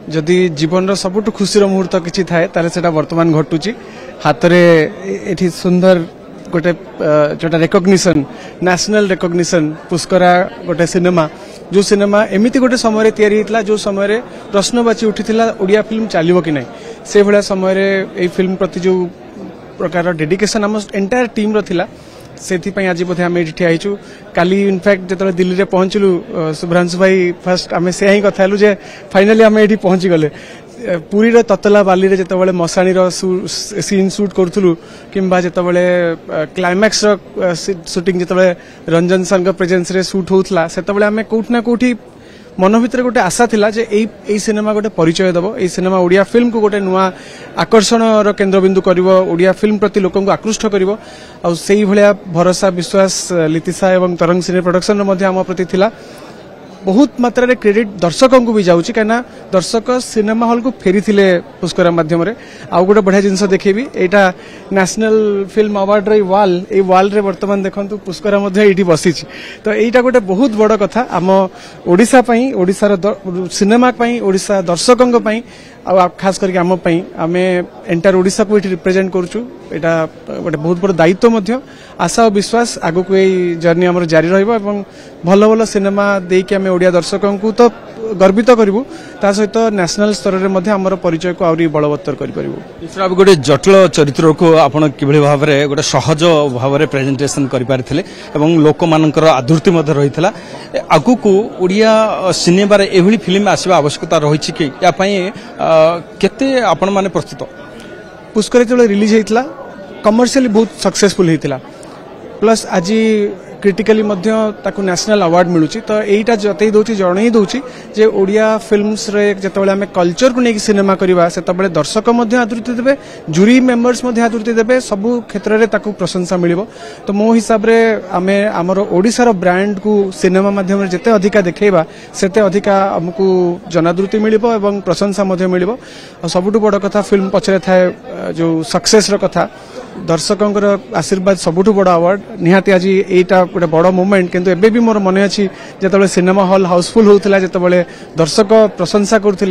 जदि जीवन सबुठ खुशी मुहूर्त किसी थाए ताले सेटा वर्तमान घटुची हाथ में सुंदर गोटे जोटा रेकग्निशन नेशनल रेकग्निशन पुष्करा गोटे सिनेमा जो सिनेमा एमती गोटे समय तैयारी जो समय प्रश्नवाची उठी ओडिया फिल्म चलो कि ना से भाया समय फिल्म प्रति जो प्रकार डेडिकेशन आम एंटायर टीम रा से आज बोधे आम ये ठियाईचु काली इनफैक्ट जो दिल्ली में पहुंचलु शुभ्रांशु भाई फर्स्ट आम से ही कथा जे फाइनाली आम ये पहुंची गले पुरी रो ततला बाली रे जतबले मसाणी रो सीन शूट करथुलु किंबा जतबले क्लाइमैक्स रो शूटिंग जतबले रंजन सर को प्रेजेंस रे शूट होउतला सेतबले आमे कोठ ना कोठी मन भितर गोटे आशा थिला जे एई सिनेमा गोटे परिचय दबो एई सिनेमा ओडिया फिल्म को गोटे नुआ आकर्षण रो केंद्रबिंदु करिवो ओडिया फिल्म प्रति लोकन को आकृष्ट करिवो आ सेई भलिया भरोसा विश्वास लितिसा एवं तरंग सिने प्रोडक्शन रो मध्ये आम प्रति थिला बहुत मात्रा रे क्रेडिट दर्शकों को भी जाउची कहना दर्शक सिनेमा हॉल को फेरी थिले पुष्करा माध्यम रे आ गोटे बढ़िया जिनस देखेबी एटा नेशनल फिल्म अवार्ड रे वाल रे वर्तमान देखंतु पुष्करा मध्ये एठी बसिछि तो एटा गोटे बहुत बड़ कथा आम ओडिसा पई ओडिसा रो सिनेमा पई ओडिसा दर्शकों पई आ खास करके आम पई आमे एंटायर ओडिसा को एठी रिप्रेजेंट करछु एटा गोटे बहुत बड़ दायित्व मध्ये आशा और विश्वास आगु को एई जर्नी हमर जारी रहइबो एवं भल भल सिनेमा देके आमे ओडिया दर्शकों को तो गर्वित करूँ ता सहित नेशनल स्तर में आमर परिचय को आहरी बलवत्तर कर गोटे जटिल चरित्र को आपड़ कि भाव में गोटे सहज भाव में प्रेजेंटेशन करें लोक मान आदृति रही आगु को ओडिया सिनेमा एभली फिल्म आसवा आवश्यकता रही कि केते आपण माने प्रस्तुत पुष्कर जो रिलीज होता कमर्शियली बहुत सक्सेसफुल होता प्लस आज क्रिटिकली नेशनल अवार्ड मिलूँ तो यहीटा जतई दौर जन ही दौर जे ओडिया फिल्म्स रे जतबले आमे कल्चर को लेकिन सिनेमा करवा से दर्शक आदृति देवे जुरी मेंबर्स आदृति देवे सबू क्षेत्र में ताकू प्रशंसा मिलिबो तो मो हिसाब रे आमे आमर ओडिशार ब्रांड को सिनेमा माध्यम जिते अधिका देखा सेते अधिका आमको जनादृति मिलिबो एवं प्रशंसा मिलिबो सबुठु बड़ कथा फिल्म पछरे थाए जो सक्सेस रो कथा दर्शकों आशीर्वाद सबुठु बड़ अवार्ड निहाती आज एटा गोटे बड़ मोमेंट किंतु एबे भी मोर मन अच्छी जिते सिनेमा हॉल हाउसफुल होता जिते दर्शक प्रशंसा करते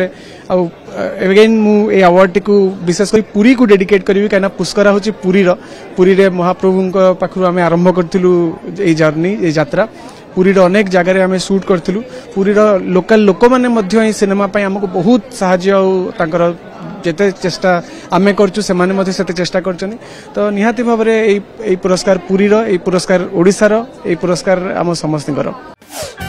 अगेन मुझे अवार्ड टी विशेष कर पुरी को डेडिकेट करी कहीं पुष्करा हूँ पुरी रे महाप्रभु पाखु आम आरंभ करूँ जर्नी ये यात्रा पुरी अनेक जगह आम शूट करूँ पुरी लोकल लोक मैंने सिनेमा आमको बहुत साहाय्य जेते चेष्टा आमे करचु से माने सेते चेष्टा करचनी तो निहाती भाव में पुरस्कार पुरी रो पुरस्कार ओडिसा रो पुरस्कार आम समस्त।